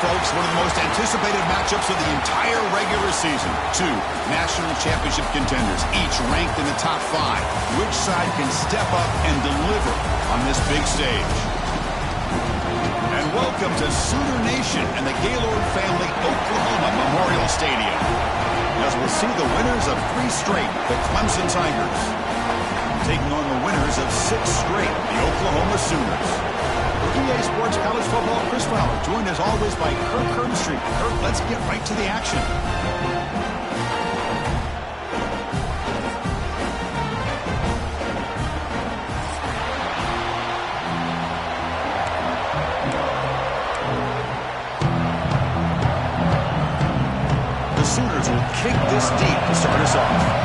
folks, one of the most anticipated matchups of the entire regular season. Two national championship contenders, each ranked in the top 5. Which side can step up and deliver on this big stage? And welcome to Sooner Nation and the Gaylord Family Oklahoma Memorial Stadium, as we'll see the winners of 3 straight, the Clemson Tigers, taking on the winners of 6 straight, the Oklahoma Sooners. For EA Sports College Football, Chris Fowler, joined as always by Kirk Herbstreit. Kirk, let's get right to the action. The Sooners will kick this deep to start us off.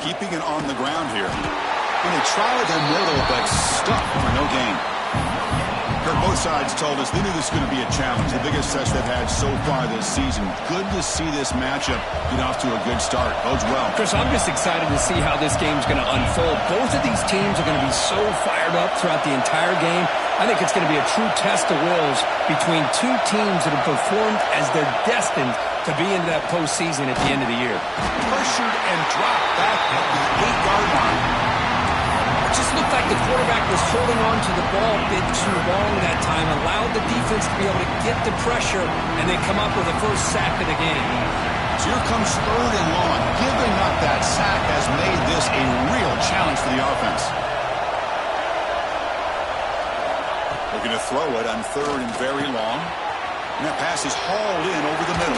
Keeping it on the ground here. And they tried the middle, but stuck for no gain. Kirk, both sides told us they knew this was going to be a challenge, the biggest test they've had so far this season. Good to see this matchup get off to a good start. Bodes well. Chris, I'm just excited to see how this game's going to unfold. Both of these teams are going to be so fired up throughout the entire game. I think it's going to be a true test of wills between two teams that have performed as they're destined to be into that postseason at the end of the year. Pressured and dropped back at the 8-yard line. It just looked like the quarterback was holding on to the ball a bit too long that time, allowed the defense to be able to get the pressure, and then come up with the first sack of the game. So here comes 3rd and long. Giving up that sack has made this a real challenge for the offense. Looking to throw it on 3rd and very long. And that pass is hauled in over the middle.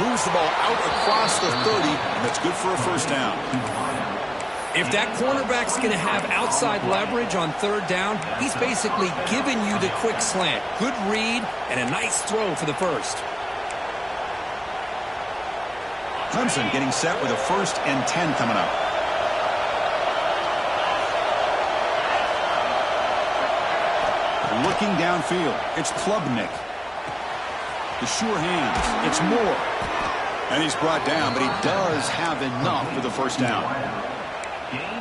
Moves the ball out across the 30, and that's good for a first down. If that cornerback's going to have outside leverage on 3rd down, he's basically giving you the quick slant. Good read and a nice throw for the first. Clemson getting set with a 1st and 10 coming up. Looking downfield, it's Klubnik. The sure hands, it's Moore. And he's brought down, but he does have enough for the first down.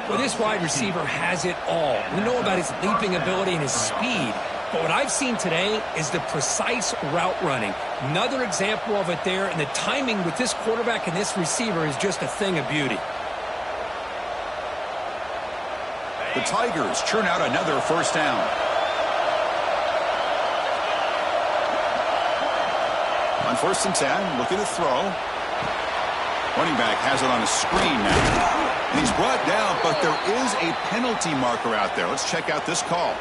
Well, this wide receiver has it all. We know about his leaping ability and his speed, but what I've seen today is the precise route running. Another example of it there, and the timing with this quarterback and this receiver is just a thing of beauty. The Tigers churn out another first down. On 1st and 10, looking to throw. Running back has it on a screen now. And he's brought down, but there is a penalty marker out there. Let's check out this call.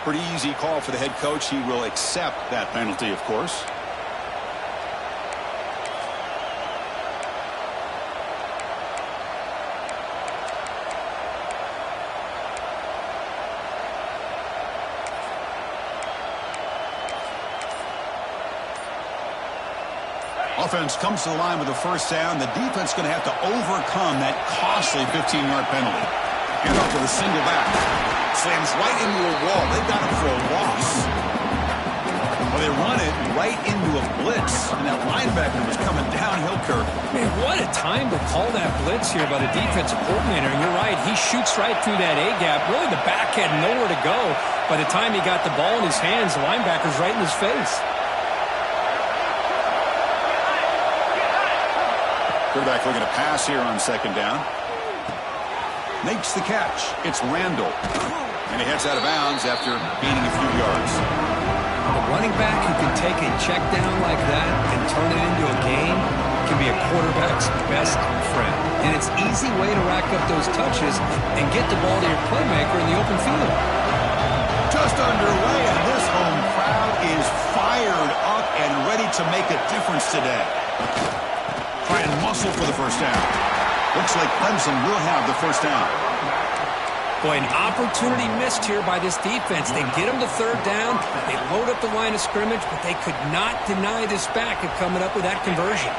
Pretty easy call for the head coach. He will accept that penalty, of course. Offense comes to the line with a first down. The defense going to have to overcome that costly 15-yard penalty. Hand off to the single back. Slams right into a wall. They've got him for a loss. Well, they run it right into a blitz, and that linebacker was coming downhill, Kirk. Man, what a time to call that blitz here by the defensive coordinator. And you're right, he shoots right through that A-gap. Really, the back had nowhere to go. By the time he got the ball in his hands, the linebacker's right in his face. Quarterback looking to pass here on 2nd down. Makes the catch. It's Randall. And he heads out of bounds after gaining a few yards. A running back who can take a check down like that and turn it into a gain can be a quarterback's best friend. And it's an easy way to rack up those touches and get the ball to your playmaker in the open field. Just underway, and this home crowd is fired up and ready to to make a difference today. Try and muscle for the first down. Looks like Clemson will have the first down. Boy, an opportunity missed here by this defense. They get them to third down. They load up the line of scrimmage, but they could not deny this back of coming up with that conversion.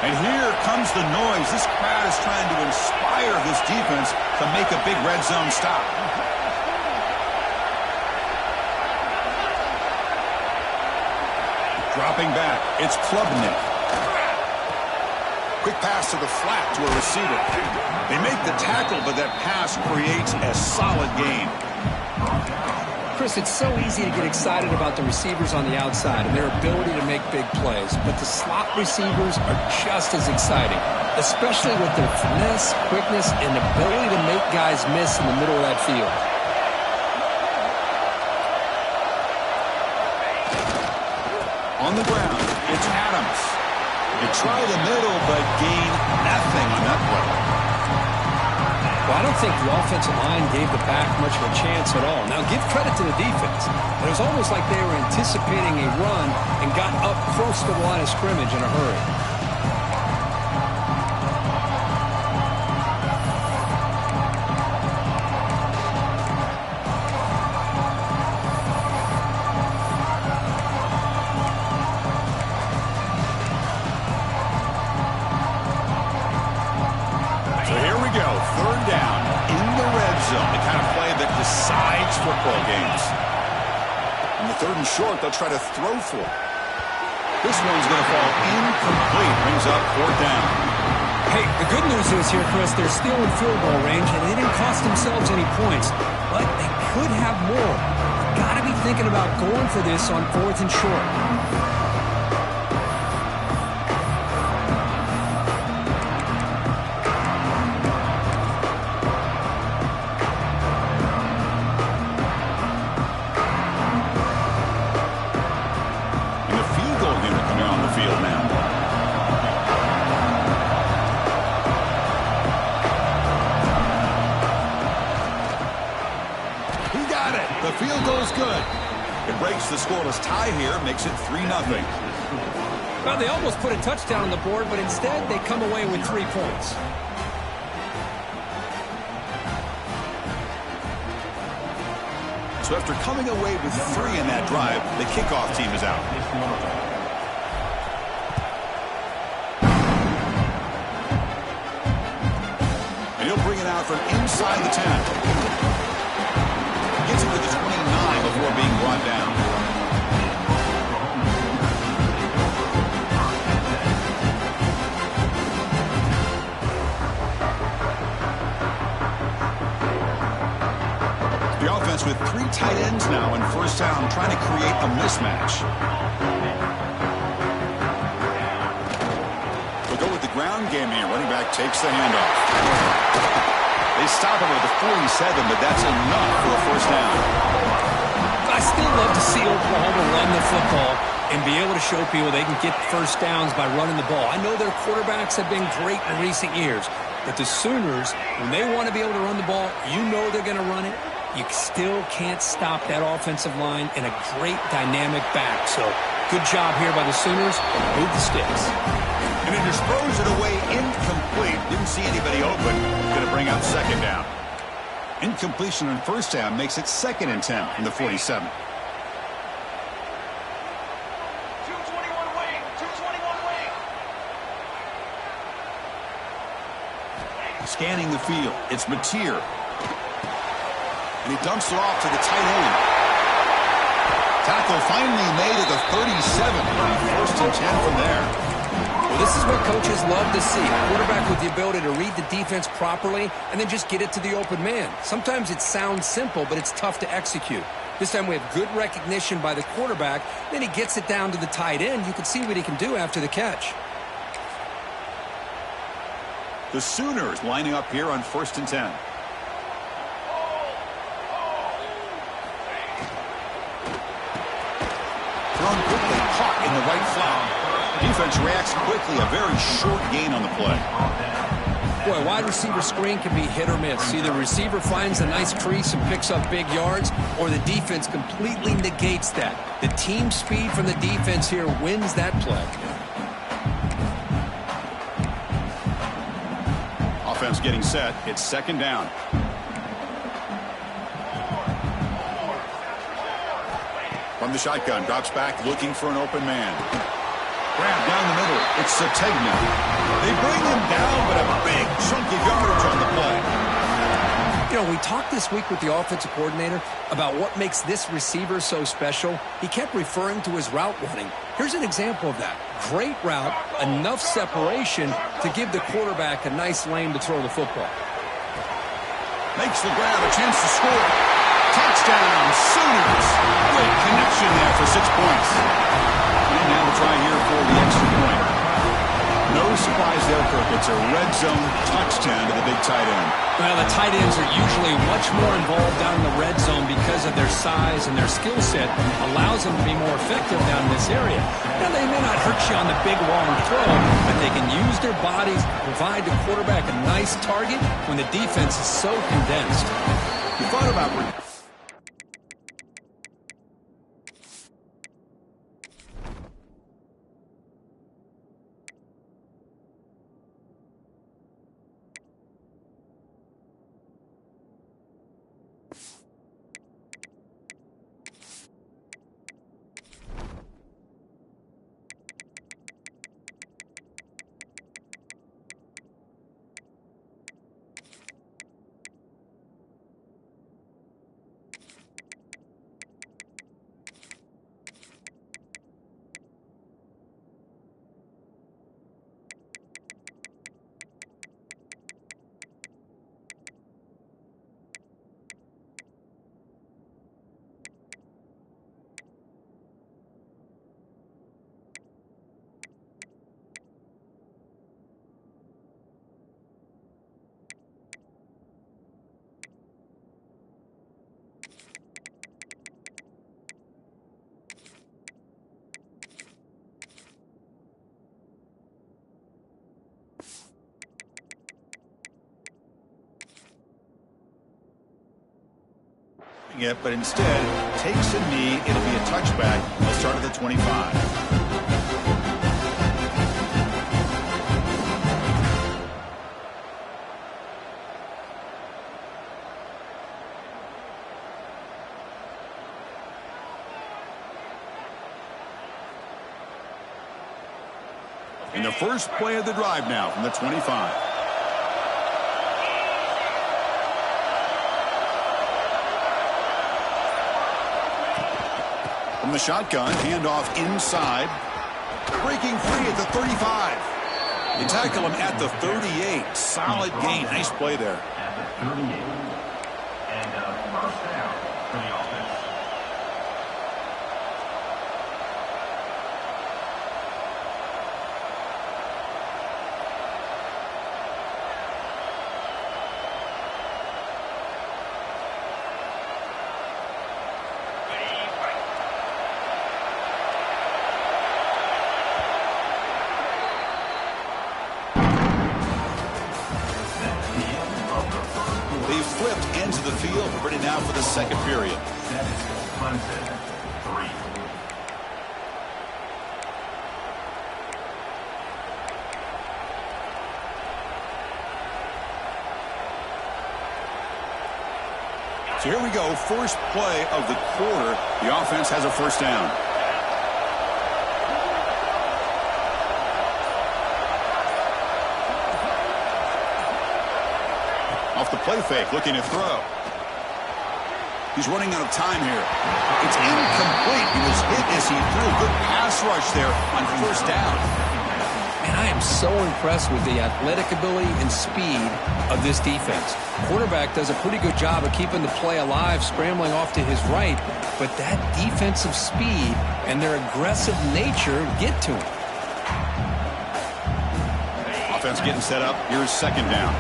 And here comes the noise. This crowd is trying to inspire this defense to make a big red zone stop. Dropping back, it's Klubnik. Quick pass to the flat to a receiver. They make the tackle, but that pass creates a solid gain. Chris, it's so easy to get excited about the receivers on the outside and their ability to make big plays, but the slot receivers are just as exciting, especially with their finesse, quickness, and ability to make guys miss in the middle of that field. On the ground, it's Adams. They try the middle, but gain nothing on that play. Well, I don't think the offensive line gave the back much of a chance at all. Now, give credit to the defense. It was almost like they were anticipating a run and got up close to the line of scrimmage in a hurry. Football games. In the third and short, they'll try to throw for it. This one's going to fall incomplete. Brings up fourth down. Hey, the good news is here, Chris, they're still in field goal range, and they didn't cost themselves any points, but they could have more. You've got to be thinking about going for this on fourth and short. The scoreless tie here makes it 3-0. Well, they almost put a touchdown on the board, but instead they come away with 3 points. So after coming away with 3 in that drive, the kickoff team is out. And he'll bring it out from inside the 10. Gets it to the 29 before being brought down. With 3 tight ends now in first down, trying to create a mismatch. We'll go with the ground game here. Running back takes the handoff. They stop him at the 47, but that's enough for a first down. I still love to see Oklahoma run the football and be able to show people they can get first downs by running the ball. I know their quarterbacks have been great in recent years, but the Sooners, when they want to be able to run the ball, you know they're going to run it. You still can't stop that offensive line and a great dynamic back. So good job here by the Sooners. Move the sticks. And he just throws it away incomplete. Didn't see anybody open. Going to bring out second down. Incompletion on first down makes it 2nd and 10 from the 47. Scanning the field. It's Mateer. And he dumps it off to the tight end. Tackle finally made at the 37. First and 10 from there. Well, this is what coaches love to see. A quarterback with the ability to read the defense properly and then just get it to the open man. Sometimes it sounds simple, but it's tough to execute. This time we have good recognition by the quarterback. Then he gets it down to the tight end. You can see what he can do after the catch. The Sooners lining up here on 1st and 10. Thrown quickly, caught in the right flat. Defense reacts quickly, a very short gain on the play. Boy, a wide receiver screen can be hit or miss. Either the receiver finds a nice crease and picks up big yards, or the defense completely negates that. The team speed from the defense here wins that play. Offense getting set. It's second down. From the shotgun, drops back looking for an open man. Grab down the middle. It's Sategna. They bring him down, but a big chunk of yardage on the play. You know, we talked this week with the offensive coordinator about what makes this receiver so special. He kept referring to his route running. Here's an example of that. Great route, enough separation to give the quarterback a nice lane to throw the football. Makes the grab, a chance to score. Touchdown, Sooners. Good connection there for 6 points. And now to try here for the extra point. No surprise there, Kirk. It's a red zone touchdown to the big tight end. Well, the tight ends are usually much more involved down in the red zone because of their size and their skill set allows them to be more effective down in this area. Now, they may not hurt you on the big long throw, but they can use their bodies to provide the quarterback a nice target when the defense is so condensed. You thought about it, but instead takes a knee. It'll be a touchback. They'll start at the 25. And the first play of the drive now from the 25. From the shotgun, handoff inside. Breaking free at the 35. They tackle him at the 38. Solid gain. Nice play there. At the 38. And first down for the offense. Ends of the field, ready now for the second period. That is Clemson 3. So here we go, first play of the quarter. The offense has a first down. Off the play fake, looking to throw. He's running out of time here. It's incomplete. He was hit as he threw. Good pass rush there on first down. And I am so impressed with the athletic ability and speed of this defense. Quarterback does a pretty good job of keeping the play alive, scrambling off to his right, but that defensive speed and their aggressive nature get to him. Offense getting set up. Here's second down.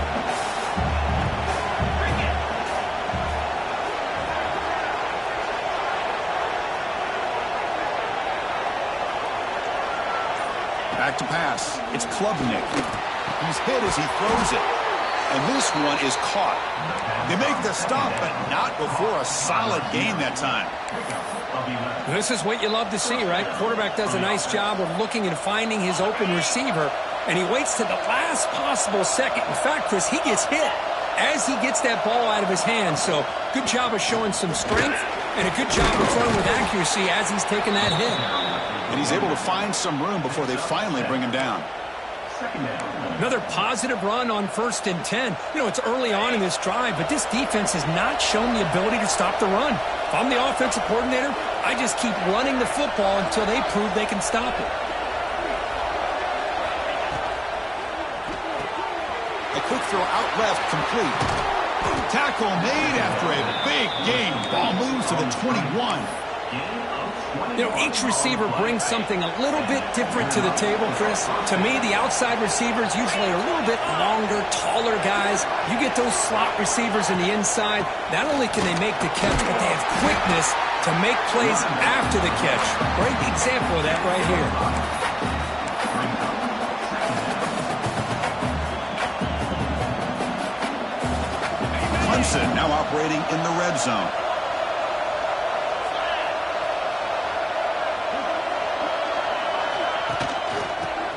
Back to pass. It's Klubnik. He's hit as he throws it. and this one is caught. They make the stop, but not before a solid gain that time. This is what you love to see, right? Quarterback does a nice job of looking and finding his open receiver, and he waits to the last possible second. In fact, Chris, he gets hit as he gets that ball out of his hands. So good job of showing some strength and a good job of throwing with accuracy as he's taking that hit. And he's able to find some room before they finally bring him down. Another positive run on 1st and 10. You know, it's early on in this drive, but this defense has not shown the ability to stop the run. If I'm the offensive coordinator, I just keep running the football until they prove they can stop it. A quick throw out left, complete. Tackle made after a big gain. Ball moves to the 21. You know, each receiver brings something a little bit different to the table, Chris. To me, the outside receivers usually are a little bit longer, taller guys. You get those slot receivers in the inside. Not only can they make the catch, but they have quickness to make plays after the catch. Great example of that right here. Clemson now operating in the red zone.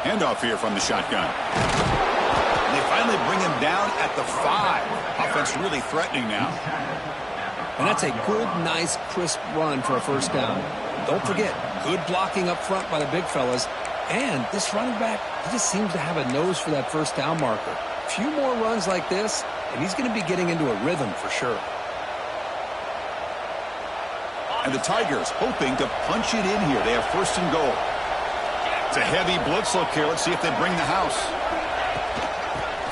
Handoff here from the shotgun. And they finally bring him down at the 5. Offense really threatening now. And that's a good, nice, crisp run for a first down. Don't forget, good blocking up front by the big fellas. And this running back, he just seems to have a nose for that first down marker. A few more runs like this, and he's going to be getting into a rhythm for sure. And the Tigers hoping to punch it in here. They have 1st and goal. It's a heavy blitz look here. Let's see if they bring the house.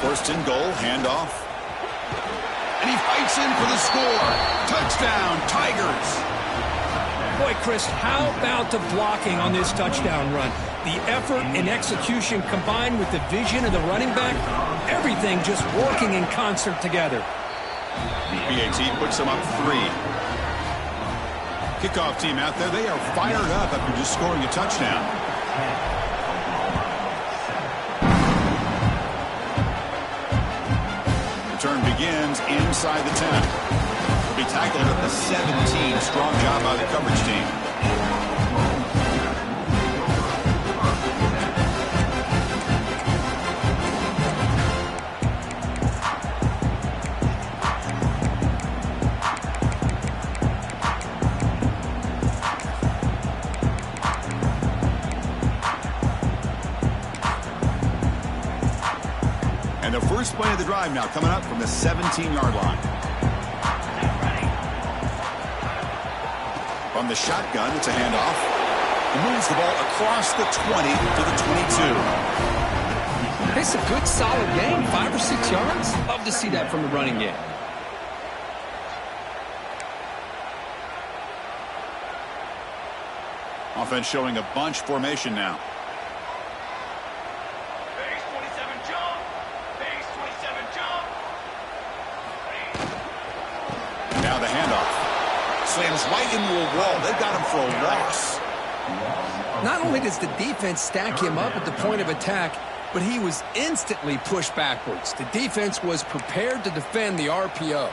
1st and goal, handoff. And he fights in for the score. Touchdown, Tigers. Boy, Chris, how about the blocking on this touchdown run? The effort and execution combined with the vision of the running back, everything just working in concert together. BAT puts them up 3. Kickoff team out there, they are fired up after just scoring a touchdown. Return begins inside the 10. Will be tackled at the 17. Strong job by the coverage team. The first play of the drive now coming up from the 17-yard line. From the shotgun, it's a handoff. He moves the ball across the 20 to the 22. It's a good, solid game, 5 or 6 yards. Love to see that from the running game. Offense showing a bunch formation now. Now the handoff. Slams right into a wall. They've got him for a loss. Not only does the defense stack him up at the point of attack, but he was instantly pushed backwards. The defense was prepared to defend the RPO.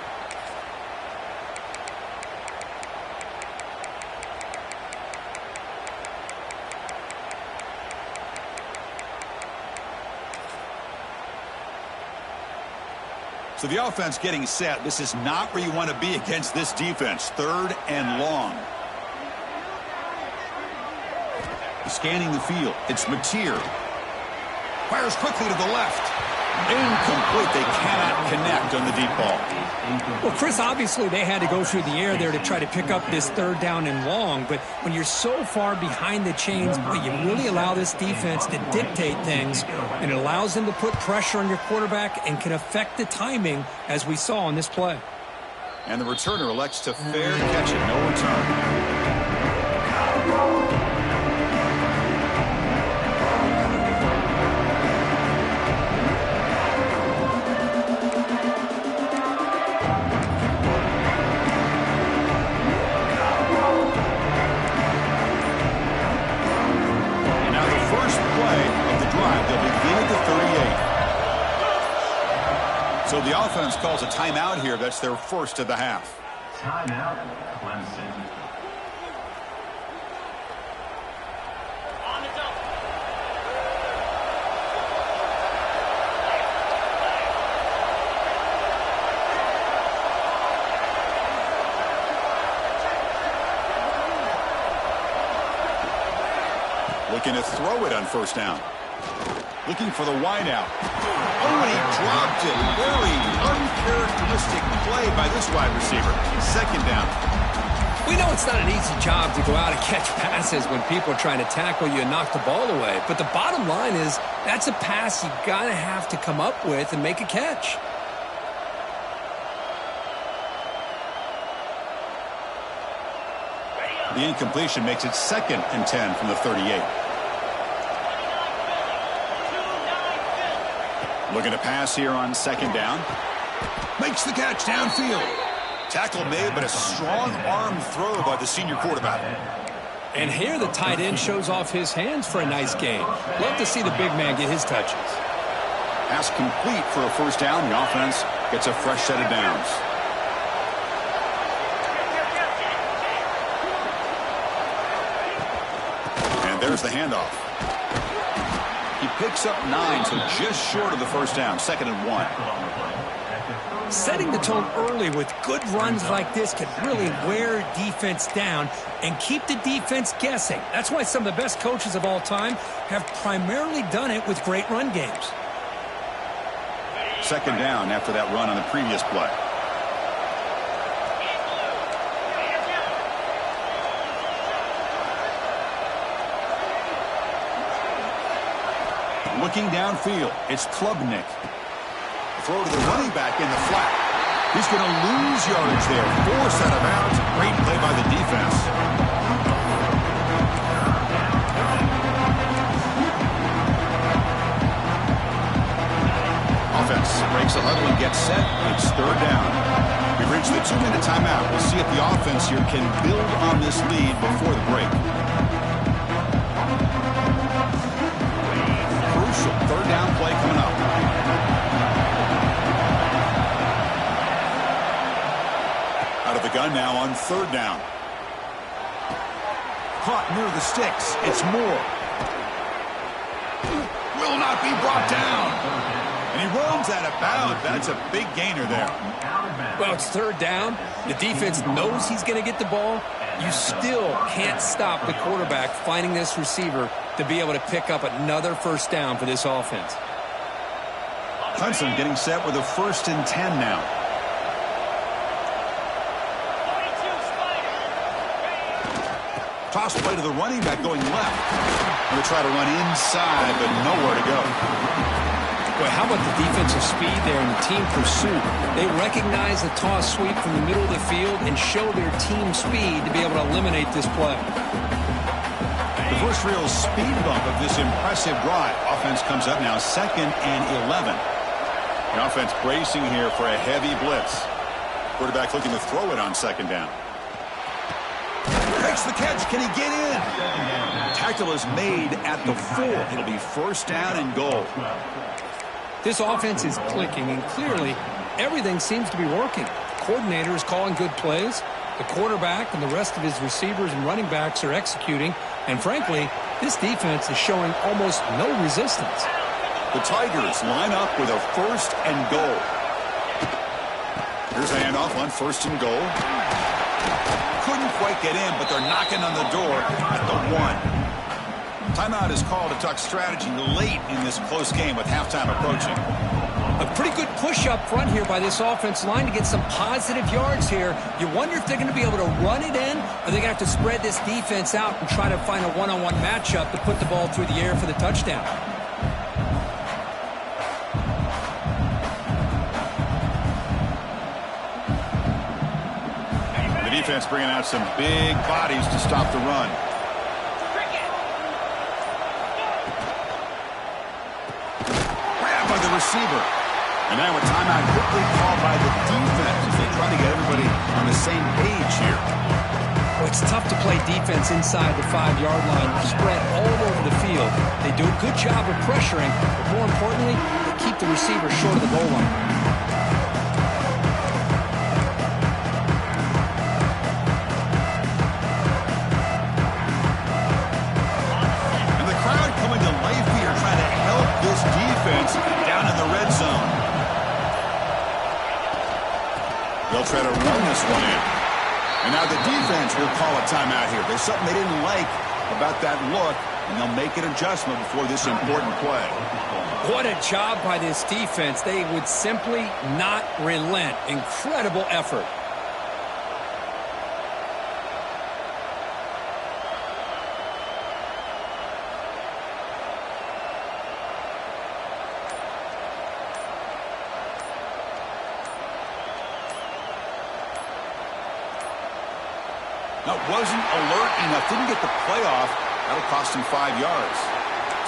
So the offense getting set. This is not where you want to be against this defense. 3rd and long. He's scanning the field. It's Mateer. Fires quickly to the left. Incomplete. They cannot connect on the deep ball. Well, Chris, obviously they had to go through the air there to try to pick up this 3rd down and long. But when you're so far behind the chains, boy, you really allow this defense to dictate things. And it allows them to put pressure on your quarterback and can affect the timing, as we saw on this play. And the returner elects to fair catch it. No return. So the offense calls a timeout here. That's their first of the half. Timeout, Clemson. Looking to throw it on first down. Looking for the wide out. Oh, and he dropped it. Very uncharacteristic play by this wide receiver. Second down. We know it's not an easy job to go out and catch passes when people are trying to tackle you and knock the ball away. But the bottom line is that's a pass you got to have to come up with and make a catch. The incompletion makes it 2nd and 10 from the 38. Looking to pass here on second down. Makes the catch downfield. Tackle made, but a strong arm throw by the senior quarterback. And here the tight end shows off his hands for a nice gain. Love to see the big man get his touches. Pass complete for a first down. The offense gets a fresh set of downs. And there's the handoff. He picks up 9, so just short of the first down. 2nd and 1. Setting the tone early with good runs like this can really wear defense down and keep the defense guessing. That's why some of the best coaches of all time have primarily done it with great run games. 2nd down after that run on the previous play. Looking downfield, it's Klubnik. Throw to the running back in the flat. He's going to lose yardage there. Force out of bounds. Great play by the defense. Offense breaks the huddle and gets set. It's 3rd down. We've reached the 2-minute timeout. We'll see if the offense here can build on this lead before the break. Crucial 3rd down play coming up. Out of the gun now on 3rd down. Caught near the sticks. It's Moore. Will not be brought down. And he runs out of bounds. That's a big gainer there. Well, it's 3rd down. The defense knows he's going to get the ball. You still can't stop the quarterback finding this receiver to be able to pick up another first down for this offense. Clemson getting set with a 1st and 10 now. Toss play to the running back going left. Going to try to run inside, but nowhere to go. Boy, how about the defensive speed there in the team pursuit? They recognize the toss sweep from the middle of the field and show their team speed to be able to eliminate this play. The first real speed bump of this impressive drive. Offense comes up now 2nd and 11. The offense bracing here for a heavy blitz. Quarterback looking to throw it on 2nd down. Makes the catch. Can he get in? Tackle is made at the 4. It'll be 1st down and goal. This offense is clicking, and clearly everything seems to be working. The coordinator is calling good plays. The quarterback and the rest of his receivers and running backs are executing. And frankly, this defense is showing almost no resistance. The Tigers line up with a 1st and goal. Here's a handoff on 1st and goal. Couldn't quite get in, but they're knocking on the door at the 1. Timeout is called to talk strategy late in this close game with halftime approaching. A pretty good push up front here by this offense line to get some positive yards here. You wonder if they're going to be able to run it in, or they're going to have to spread this defense out and try to find a one-on-one matchup to put the ball through the air for the touchdown. The defense bringing out some big bodies to stop the run. By the receiver. And now a timeout quickly called by the defense as they try to get everybody on the same page here. Well, it's tough to play defense inside the 5-yard line, spread all over the field. They do a good job of pressuring, but more importantly, they keep the receiver short of the goal line. try to run this one in. And now the defense will call a timeout here. There's something they didn't like about that look, and they'll make an adjustment before this important play. What a job by this defense. They would simply not relent. Incredible effort. That wasn't alert enough. Didn't get the play off. That'll cost him 5 yards.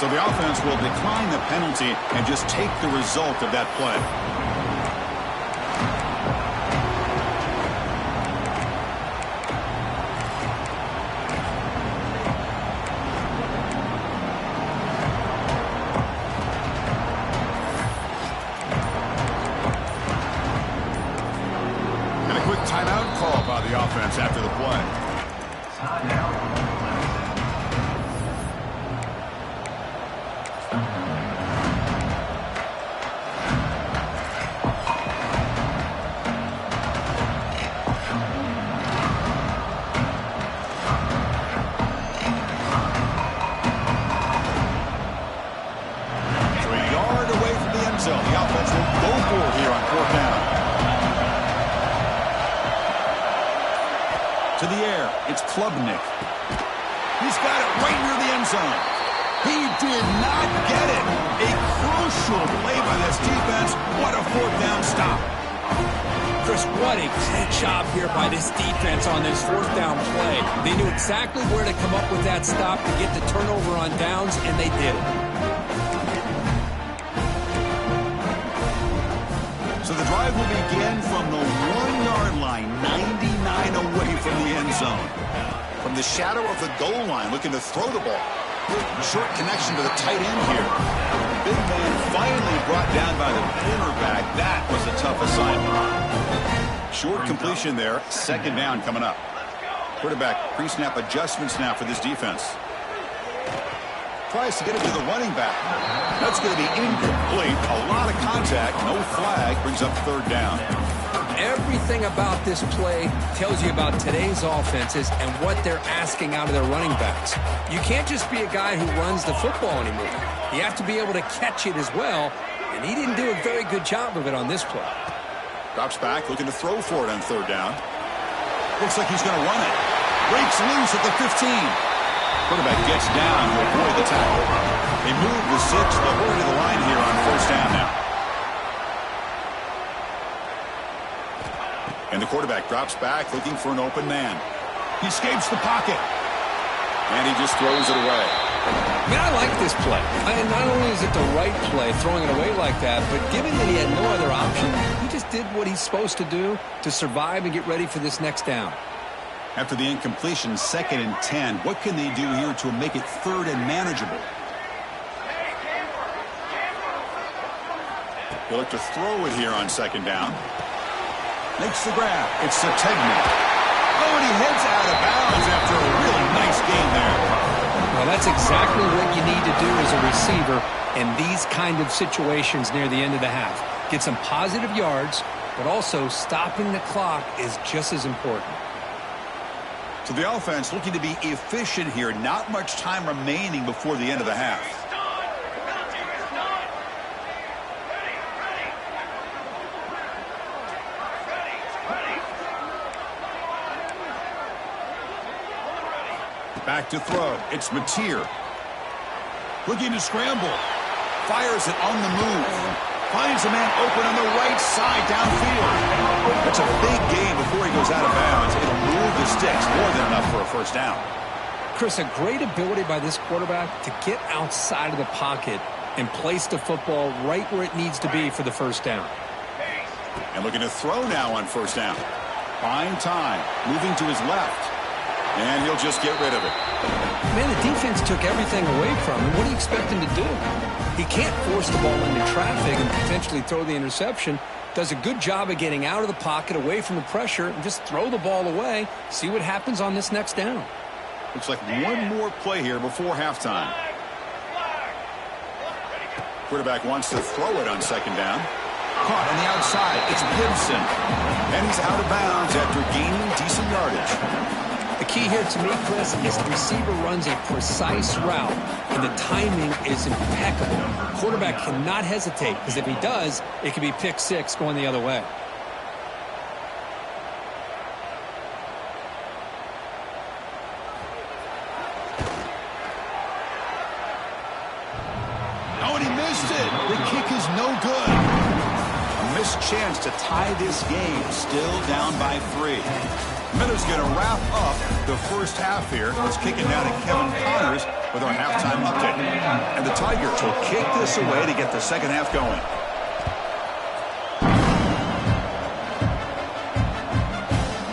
So the offense will decline the penalty and just take the result of that play. And a quick timeout call by the offense after the play. Timeout. The offense will go for it here on 4th down. To the air, it's Klubnik. He's got it right near the end zone. He did not get it. A crucial play by this defense. What a 4th down stop. Chris, what a great job here by this defense on this 4th down play. They knew exactly where to come up with that stop to get the turnover on downs, and they did it. So the drive will begin from the 1-yard line, 99 away from the end zone. From the shadow of the goal line, looking to throw the ball. Short connection to the tight end here. Big man finally brought down by the cornerback. That was a tough assignment. Short completion there. 2nd down coming up. Quarterback pre-snap adjustments now for this defense. Tries to get it to the running back. That's going to be incomplete. A lot of contact. No flag. Brings up 3rd down. Everything about this play tells you about today's offenses and what they're asking out of their running backs. You can't just be a guy who runs the football anymore. You have to be able to catch it as well, and he didn't do a very good job of it on this play. Drops back, looking to throw for it on 3rd down. Looks like he's going to run it. Breaks loose at the 15. Quarterback gets down to avoid the tackle. They move the 6. They'll hurry to the line here on 1st down now. And the quarterback drops back, looking for an open man. He escapes the pocket. And he just throws it away. I mean, I like this play. And not only is it the right play, throwing it away like that, but given that he had no other option, he just did what he's supposed to do to survive and get ready for this next down. After the incompletion, 2nd and 10. What can they do here to make it 3rd and manageable? They look to throw it here on 2nd down. Makes the grab. It's Sategna. Oh, and he heads out of bounds after a really nice game there. Well, that's exactly what you need to do as a receiver in these kind of situations near the end of the half. Get some positive yards, but also stopping the clock is just as important. So the offense looking to be efficient here. Not much time remaining before the end of the half. Back to throw. It's Mateer. Looking to scramble. Fires it on the move. Finds a man open on the right side downfield. That's a big gain before he goes out of bounds. It'll move the sticks more than enough for a 1st down. Chris, a great ability by this quarterback to get outside of the pocket and place the football right where it needs to be for the 1st down. And looking to throw now on 1st down. Fine time. Moving to his left. And he'll just get rid of it. Man, the defense took everything away from him. What do you expect him to do? He can't force the ball into traffic and potentially throw the interception. Does a good job of getting out of the pocket, away from the pressure, and just throw the ball away. See what happens on this next down. Looks like one more play here before halftime. Quarterback wants to throw it on 2nd down. Caught on the outside. It's Clemson. And he's out of bounds after gaining decent yardage. The key here to me, Chris, is the receiver runs a precise route, and the timing is impeccable. Quarterback cannot hesitate, because if he does, it could be pick six going the other way. Oh, and he missed it. The kick is no good. A missed chance to tie this game. Still down by 3. Miller's going to wrap up the first half here. It's kicking down to Kevin Connors with our halftime update. And the Tigers will kick this away to get the second half going.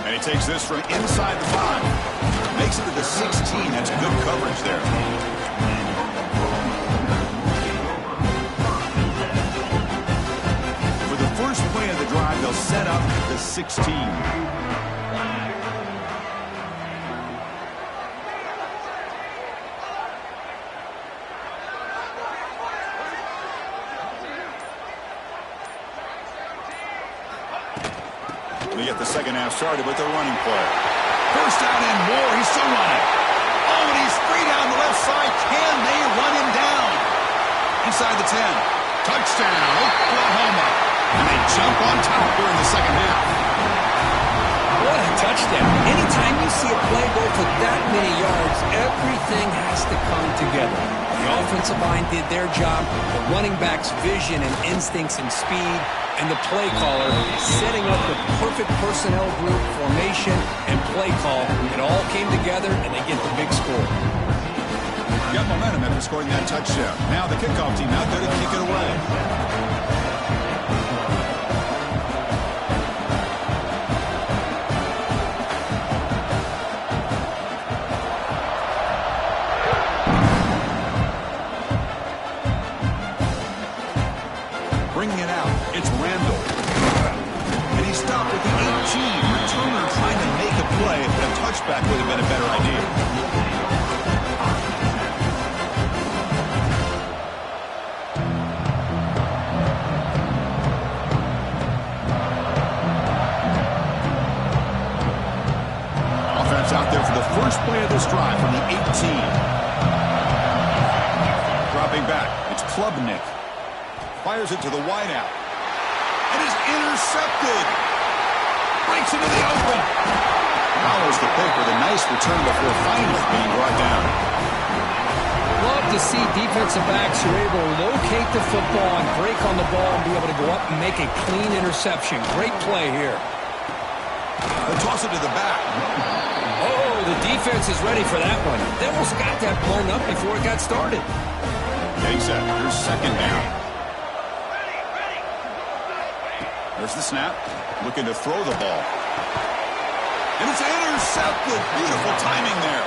And he takes this from inside the 5. Makes it to the 16. That's good coverage there. For the first play of the drive, they'll set up the 16. We get the second half started with the running play. First down and more. He's still running. Oh, and he's free down the left side. Can they run him down? Inside the 10. Touchdown, Oklahoma. And they jump on top here in the second half. What a touchdown. Anytime you see a play go for that many yards, everything has to come together. The offensive line did their job, the running back's vision and instincts and speed, and the play caller setting up the perfect personnel group, formation, and play call. It all came together, and they get the big score. Got momentum after scoring that touchdown. Now the kickoff team out there to kick it away. Bringing it out, it's Randall. And he stopped with the 18. Returner trying to make a play, but a touchback would have been a better idea. Offense out there for the first play of this drive from the 18. Dropping back, it's Klubnik. Fires it to the wideout. And is intercepted. Breaks into the open. Follows the pick with a nice return before finally being brought down. Love to see defensive backs who are able to locate the football and break on the ball and be able to go up and make a clean interception. Great play here. They toss it to the back. Oh, the defense is ready for that one. They almost got that blown up before it got started. Getting set. Here's second down. There's the snap. Looking to throw the ball. And it's intercepted. Beautiful timing there.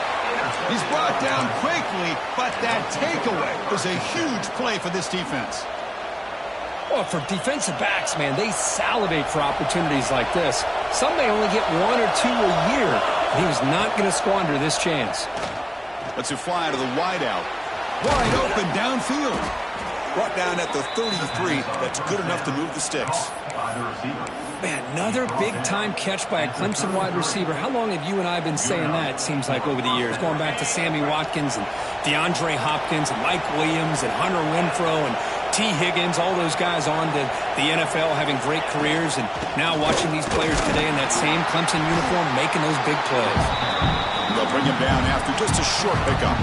He's brought down quickly, but that takeaway was a huge play for this defense. Well, for defensive backs, man, they salivate for opportunities like this. Some may only get 1 or 2 a year. He was not going to squander this chance. Lets it fly to the wideout. Wide open downfield. Brought down at the 33. That's good enough to move the sticks. Man, another big-time catch by a Clemson wide receiver. How long have you and I been saying that, it seems like, over the years? Going back to Sammy Watkins and DeAndre Hopkins and Mike Williams and Hunter Renfrow and T. Higgins, all those guys on to the NFL having great careers, and now watching these players today in that same Clemson uniform making those big plays. They'll bring him down after just a short pickup.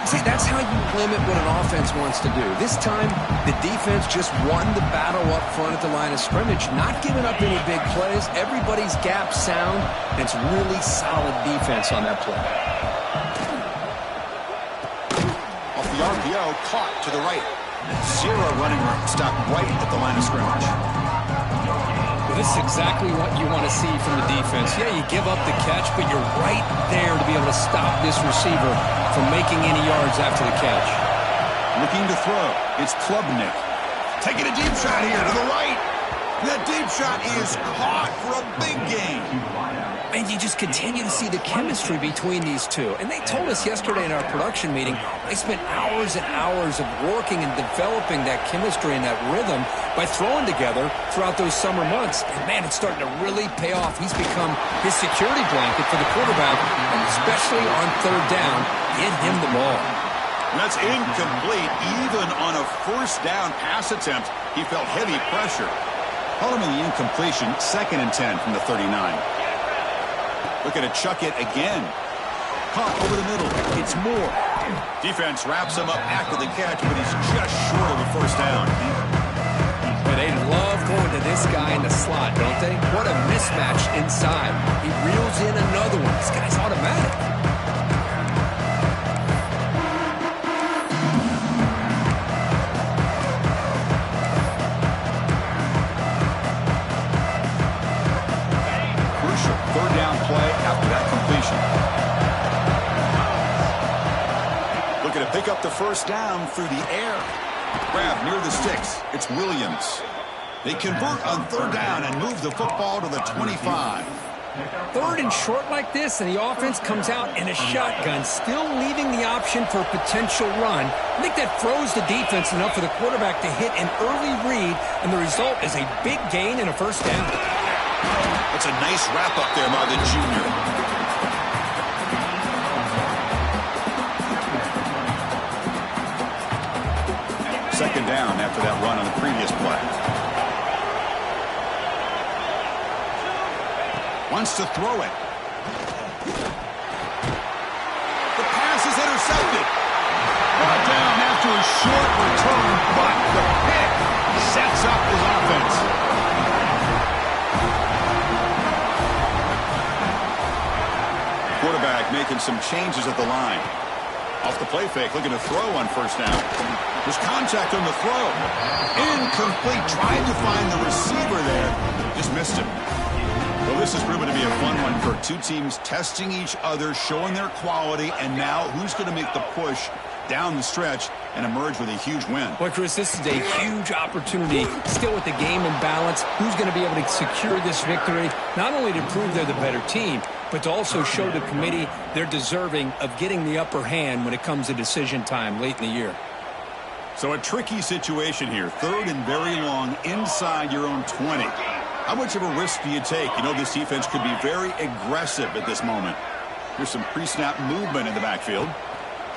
See, that's how you limit what an offense wants to do. This time, the defense just won the battle up front at the line of scrimmage, not giving up any big plays. Everybody's gap sound, and it's really solid defense on that play. Off the RPO, caught to the right. Zero running room, stopped right at the line of scrimmage. Well, this is exactly what you want to see from the defense. Yeah, you give up the catch, but you're right there to be able to stop this receiver from making any yards after the catch. Looking to throw. It's Klubnik. Taking a deep shot here to the right. That deep shot is caught for a big gain. And you just continue to see the chemistry between these two. And they told us yesterday in our production meeting, they spent hours and hours of working and developing that chemistry and that rhythm by throwing together throughout those summer months. And, man, it's starting to really pay off. He's become his security blanket for the quarterback, and especially on third down, get him the ball. That's incomplete. Even on a first down pass attempt, he felt heavy pressure. Call him in the incompletion, 2nd and 10 from the 39. Looking to chuck it again. Caught over the middle. It's Moore. Defense wraps him up after the catch, but he's just short of a first down. But they love going to this guy in the slot, don't they? What a mismatch inside. He reels in another one. This guy's automatic. Third down play after that completion. Looking to pick up the first down through the air. Grab near the sticks. It's Williams. They convert on third down and move the football to the 25. Third and short like this, and the offense comes out in a shotgun, still leaving the option for a potential run. I think that froze the defense enough for the quarterback to hit an early read, and the result is a big gain and a first down. That's a nice wrap-up there by the junior. Second down after that run on the previous play. Wants to throw it. The pass is intercepted. Brought down after a short return, but the pick sets up his offense. Quarterback making some changes at the line. Off the play fake, looking to throw on first down. There's contact on the throw. Incomplete. Tried to find the receiver there. Just missed him. Well, this has proven to be a fun one for two teams testing each other, showing their quality, and now who's going to make the push down the stretch and emerge with a huge win. Well, Chris, this is a huge opportunity. Still with the game in balance, who's going to be able to secure this victory, not only to prove they're the better team, but to also show the committee they're deserving of getting the upper hand when it comes to decision time late in the year. So a tricky situation here. Third and very long inside your own 20. How much of a risk do you take? You know, this defense could be very aggressive at this moment. Here's some pre-snap movement in the backfield.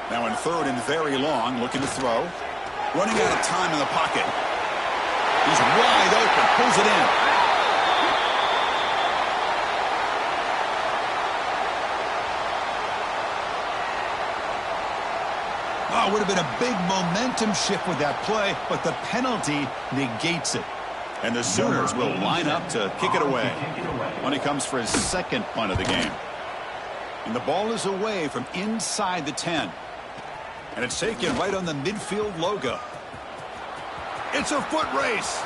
Now in third and very long, looking to throw. Running out of time in the pocket. He's wide open, pulls it in. Oh, would have been a big momentum shift with that play, but the penalty negates it. And the Sooners will line up to kick it away when he comes for his second punt of the game. And the ball is away from inside the 10. And it's taken right on the midfield logo. It's a foot race.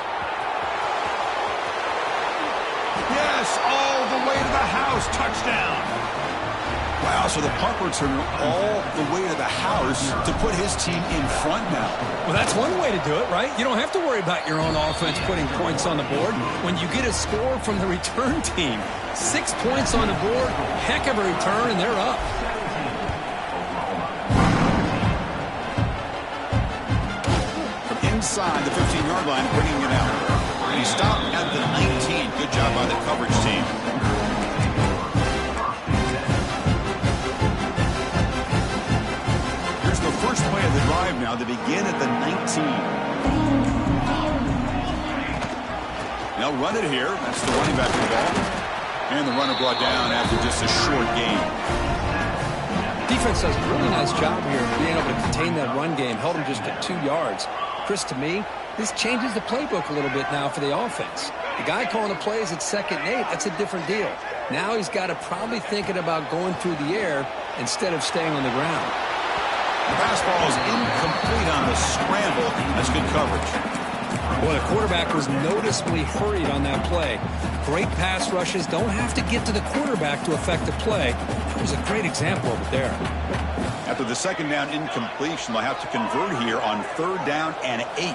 Yes, all the way to the house. Touchdown. Wow, so the punt returner all the way to the house to put his team in front now. Well, that's one way to do it, right? You don't have to worry about your own offense putting points on the board. When you get a score from the return team, 6 points on the board, heck of a return, and they're up. From inside the 15-yard line, bringing it out. And he stopped at the 19. Good job by the coverage team. First play of the drive now. They begin at the 19. They'll run it here. That's the running back of the ball. And the runner brought down after just a short gain. Defense does a really nice job here of being able to contain that run game. Held him just at 2 yards. Chris, to me, this changes the playbook a little bit now for the offense. The guy calling the plays at 2nd and 8, that's a different deal. Now he's got to probably thinking about going through the air instead of staying on the ground. The pass ball is incomplete on the scramble. That's good coverage. Well, the quarterback was noticeably hurried on that play. Great pass rushes don't have to get to the quarterback to affect the play. It was a great example of it there. After the second down incompletion, they'll have to convert here on third down and 8.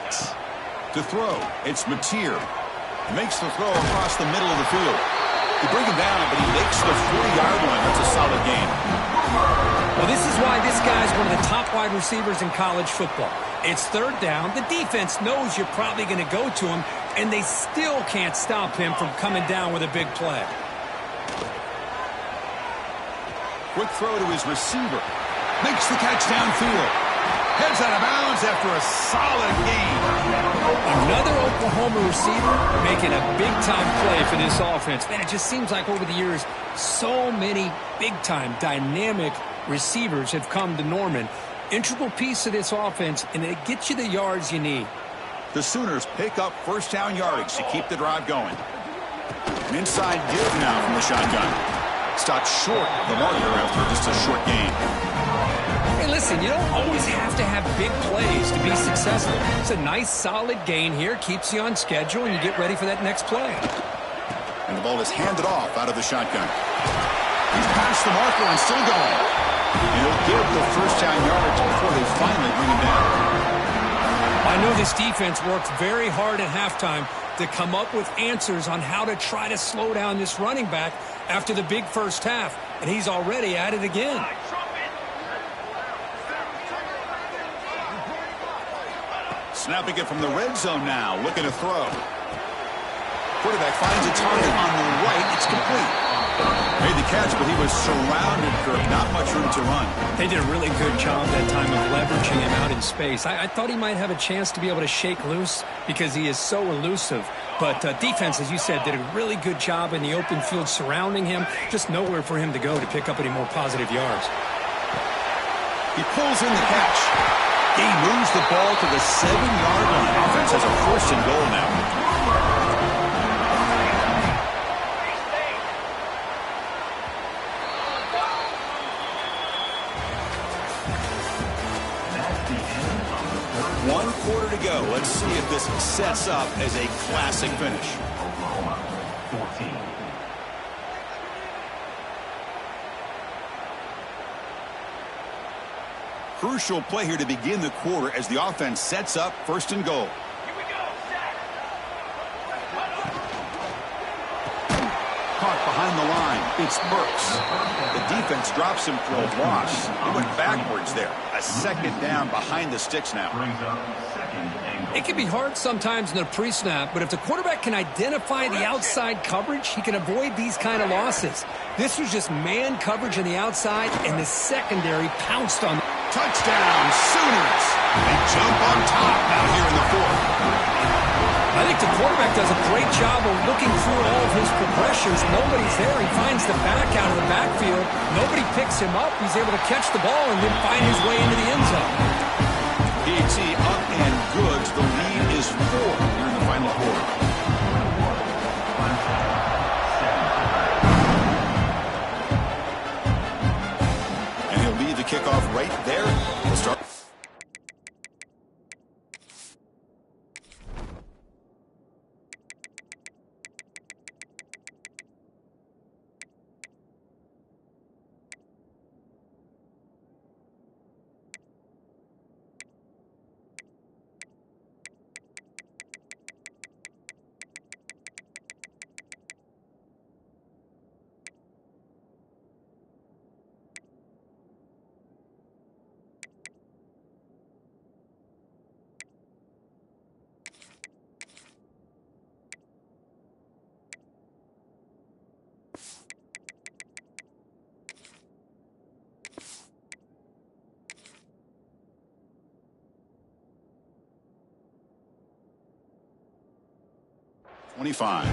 To throw, it's Mateer. Makes the throw across the middle of the field. You bring him down, but he makes the 40-yard line. That's a solid gain. Well, this is why this guy's one of the top wide receivers in college football. It's third down. The defense knows you're probably going to go to him, and they still can't stop him from coming down with a big play. Quick throw to his receiver. Makes the catch downfield. Heads out of bounds after a solid gain. Another Oklahoma receiver making a big-time play for this offense. Man, it just seems like over the years, so many big-time, dynamic receivers have come to Norman. Integral piece of this offense, and it gets you the yards you need. The Sooners pick up first down yardage to keep the drive going. An inside give now from the shotgun. Stopped short of the marker after just a short gain. Hey, listen, you don't always have to have big plays to be successful. It's a nice, solid gain here. Keeps you on schedule, and you get ready for that next play. And the ball is handed off out of the shotgun. He's past the marker and still going. And he'll give the first down yardage before they finally bring him down. I know this defense worked very hard at halftime to come up with answers on how to try to slow down this running back after the big first half, and he's already at it again. Snapping it from the red zone now, looking to throw. Quarterback finds a target on the right. It's complete. Made the catch, but he was surrounded, Kirk. Not much room to run. They did a really good job that time of leveraging him out in space. I thought he might have a chance to be able to shake loose because he is so elusive. But defense, as you said, did a really good job in the open field surrounding him. Just nowhere for him to go to pick up any more positive yards. He pulls in the catch. He moves the ball to the 7-yard line. Offense has a first and goal now. One quarter to go. Let's see if this sets up as a classic finish. Oklahoma, 14. Crucial play here to begin the quarter as the offense sets up first and goal. Caught behind the line. It's Burks. The defense drops him for a loss. He went backwards there. A second down behind the sticks now. Brings up second and goal. It can be hard sometimes in a pre-snap, but if the quarterback can identify the outside coverage, he can avoid these kind of losses. This was just man coverage on the outside, and the secondary pounced on. Touchdown, Sooners. They jump on top now here in the fourth. I think the quarterback does a great job of looking through all of his progressions. Nobody's there. He finds the back out of the backfield. Nobody picks him up. He's able to catch the ball and then find his way into the end zone. PAT up and good. The lead is 4 here in the final quarter. And he'll lead the kickoff right there. We'll start. $25.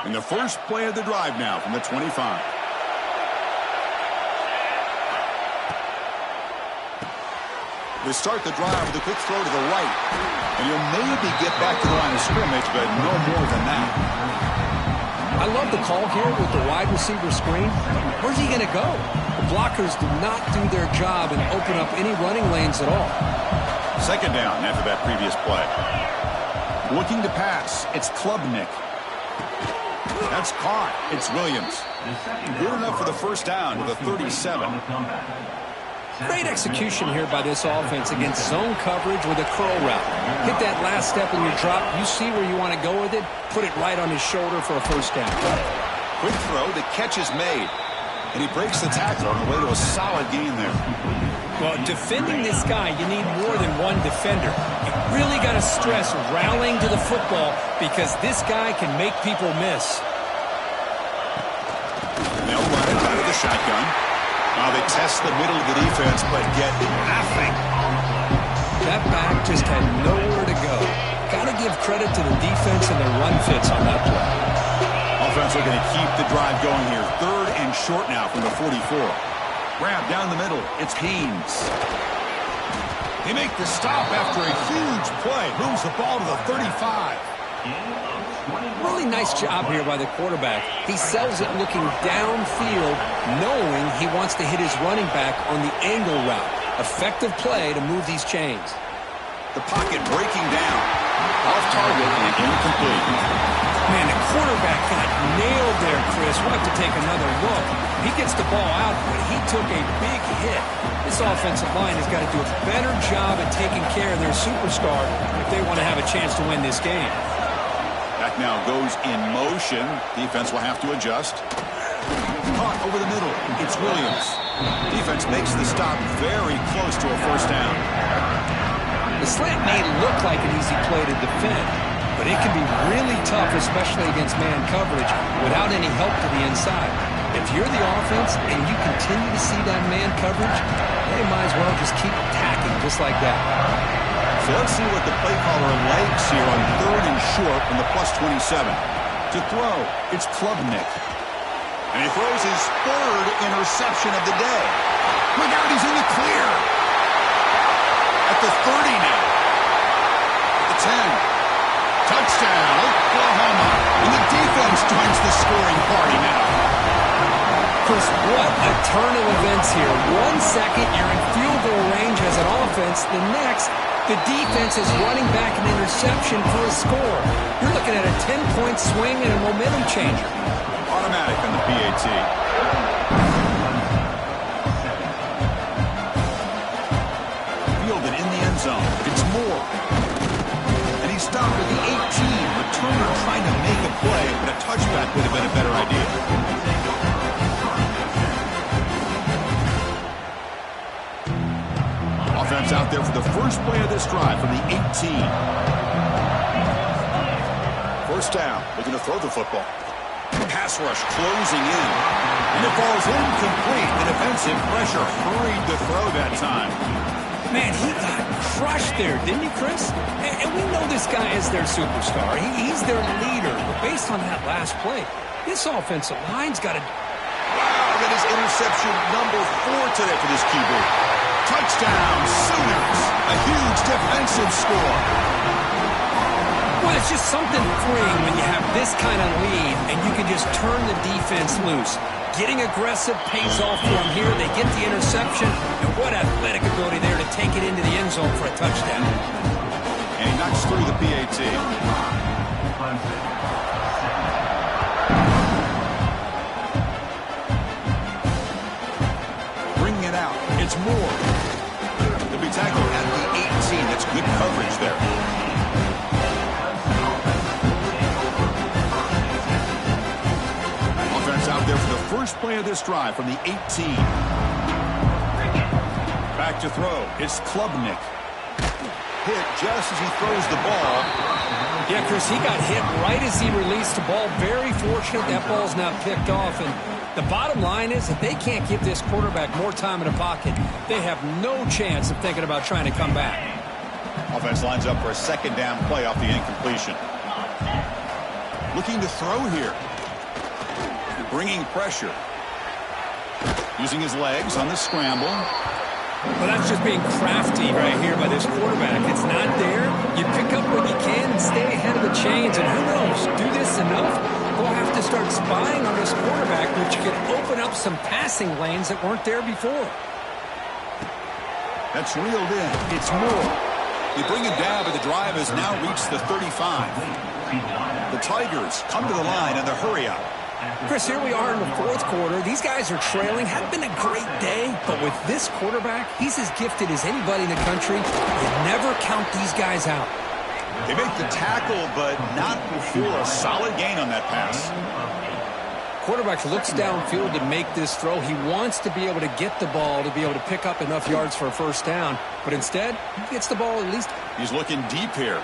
In the first play of the drive now from the 25. They start the drive with a quick throw to the right. And he'll maybe get back to the line of scrimmage, but no more than that. I love the call here with the wide receiver screen. Where's he going to go? The blockers do not do their job and open up any running lanes at all. Second down after that previous play. Looking to pass. It's Klubnik. That's caught. It's Williams. Good enough for the first down to the 37. Great execution here by this offense against zone coverage with a curl route. Hit that last step in your drop. You see where you want to go with it. Put it right on his shoulder for a first down. Quick throw. The catch is made. And he breaks the tackle on the way to a solid gain there. Well, defending this guy, you need more than one defender. You really got to stress rallying to the football because this guy can make people miss. They'll run it out of the shotgun. They test the middle of the defense, but get nothing. That back just had nowhere to go. Got to give credit to the defense and their run fits on that play. Offense looking to keep the drive going here. 3rd and short now from the 44. Grab down the middle. It's Haynes. They make the stop after a huge play. Moves the ball to the 35. Really nice job here by the quarterback. He sells it looking downfield, knowing he wants to hit his running back on the angle route. Effective play to move these chains. The pocket breaking down. Off target and incomplete. Man, the quarterback got nailed there, Chris. We'll have to take another look. He gets the ball out, but he took a big hit. This offensive line has got to do a better job at taking care of their superstar if they want to have a chance to win this game. Back now goes in motion. Defense will have to adjust. Caught over the middle. It's Williams. Defense makes the stop very close to a first down. The slant may look like an easy play to defend, but it can be really tough, especially against man coverage, without any help to the inside. If you're the offense and you continue to see that man coverage, they might as well just keep attacking just like that. So let's see what the play caller likes here on 3rd and short from the +27. To throw, it's Klubnik. And he throws his 3rd interception of the day. Look out, he's in the clear. At the 30 now. At the 10. Touchdown, Oklahoma. And the defense joins the scoring party now. Chris, what a turn of events here. 1 second, you're in field goal range as an offense. The next, the defense is running back an interception for a score. You're looking at a 10-point swing and a momentum changer. Automatic on the PAT. Fielded in the end zone. It's Moore. And he stopped at the 18. Returner trying to make a play, but a touchback would have been a better idea. Offense out there for the first play of this drive from the 18. First down, looking to throw the football. Pass rush closing in. And it falls incomplete. The defensive pressure hurried the throw that time. Man, he got crushed there, didn't he, Chris? And we know this guy is their superstar. He's their leader. But based on that last play, this offensive line's got to... Wow, that is interception number 4 today for this QB. Touchdown, Sooners. A huge defensive score. Well, it's just something freeing when you have this kind of lead and you can just turn the defense loose. Getting aggressive pays off for them here. They get the interception, and what athletic ability there to take it into the end zone for a touchdown. And he knocks through the PAT. Bringing it out. It's Moore. He'll be tackled at the 18. That's good coverage there. Offense out there for the first play of this drive from the 18. Back to throw. It's Klubnik. Hit just as he throws the ball. Yeah, Chris, he got hit right as he released the ball. Very fortunate that ball's not picked off. And the bottom line is that they can't give this quarterback more time in the pocket. They have no chance of thinking about trying to come back. Offense lines up for a second down play off the incompletion. Looking to throw here. Bringing pressure. Using his legs on the scramble. Well, that's just being crafty right here by this quarterback. It's not there. You pick up what you can and stay ahead of the chains. And who knows, do this enough, we'll have to start spying on this quarterback, which could open up some passing lanes that weren't there before. That's reeled in. It's Moore. They bring him down, but the drive has now reached the 35. The Tigers come to the line and the hurry up. Chris, here we are in the fourth quarter. These guys are trailing. Hadn't been a great day, but with this quarterback, he's as gifted as anybody in the country. You never count these guys out. They make the tackle, but not before a solid gain on that pass. Quarterback looks downfield to make this throw. He wants to be able to get the ball to be able to pick up enough yards for a first down, but instead, he gets the ball at least. He's looking deep here.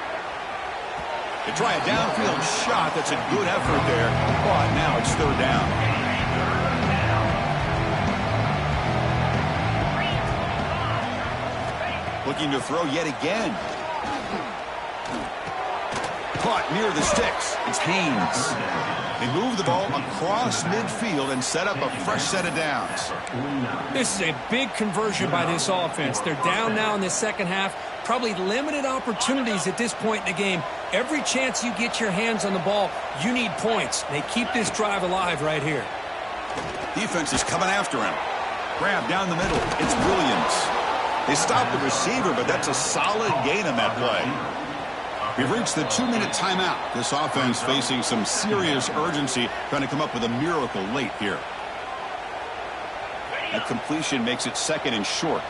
They try a downfield shot. That's a good effort there, but now it's third down. Looking to throw yet again. Caught near the sticks. It's Haynes. They move the ball across midfield and set up a fresh set of downs. This is a big conversion by this offense. They're down now in the second half. Probably limited opportunities at this point in the game. Every chance you get your hands on the ball, you need points. They keep this drive alive right here. Defense is coming after him. Grab down the middle. It's Williams. They stop the receiver, but that's a solid gain on that play. We've reached the 2-minute timeout. This offense facing some serious urgency, trying to come up with a miracle late here. That completion makes it second and short.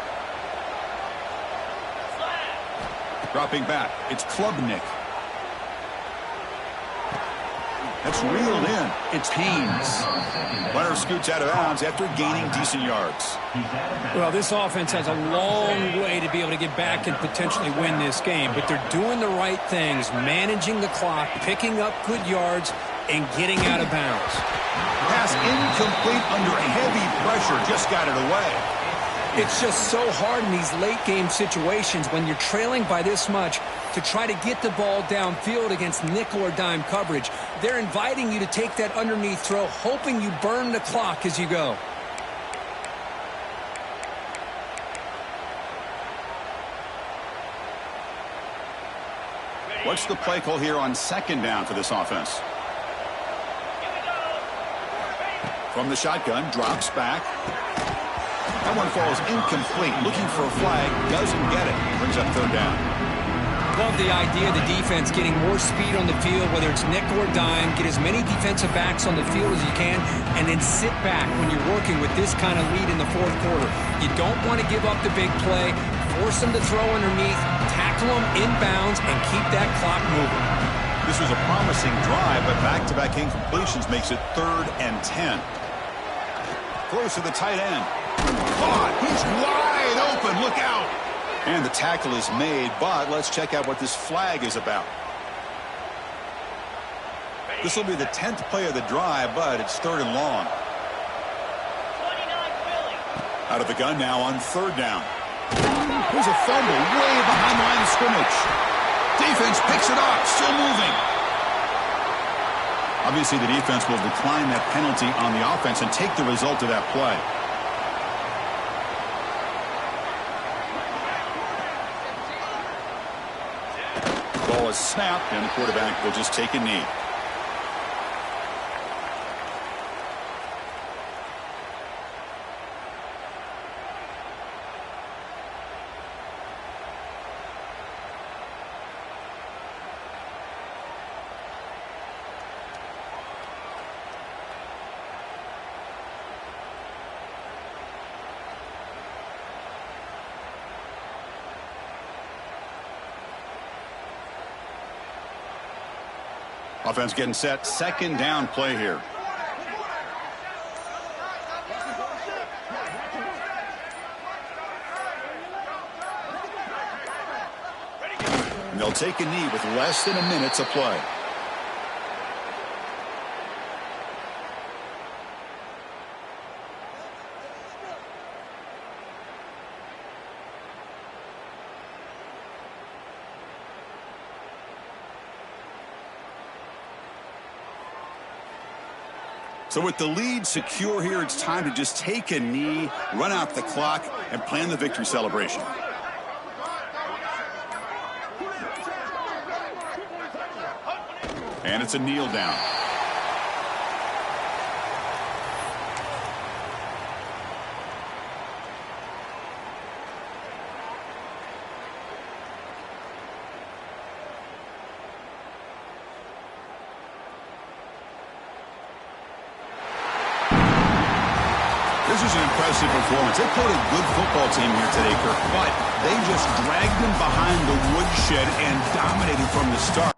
Dropping back, it's Klubnik. That's reeled in. It's Haynes. Runner scoots out of bounds after gaining decent yards. Well, this offense has a long way to be able to get back and potentially win this game, but they're doing the right things, managing the clock, picking up good yards, and getting out of bounds. Pass incomplete under heavy pressure, just got it away. It's just so hard in these late-game situations when you're trailing by this much to try to get the ball downfield against nickel or dime coverage. They're inviting you to take that underneath throw, hoping you burn the clock as you go. What's the play call here on second down for this offense? From the shotgun, drops back. That one falls incomplete. Looking for a flag, doesn't get it. Brings up third down. Love the idea of the defense getting more speed on the field, whether it's nickel or dime. Get as many defensive backs on the field as you can, and then sit back when you're working with this kind of lead in the fourth quarter. You don't want to give up the big play. Force them to throw underneath, tackle them inbounds, and keep that clock moving. This was a promising drive, but back-to-back incompletions makes it 3rd and 10. Close to the tight end. Caught. He's wide open. Look out. And the tackle is made, but let's check out what this flag is about. This will be the 10th play of the drive, but it's 3rd and long. Out of the gun now on 3rd down. There's a fumble way behind the line of scrimmage. Defense picks it up, still moving. Obviously, the defense will decline that penalty on the offense and take the result of that play. Ball is snapped, and the quarterback will just take a knee. Offense getting set. 2nd down play here. And they'll take a knee with less than a minute to play. So with the lead secure here, it's time to just take a knee, run out the clock, and plan the victory celebration. And it's a kneel down. This was an impressive performance. They played a good football team here today, Kirk, but they just dragged them behind the woodshed and dominated from the start.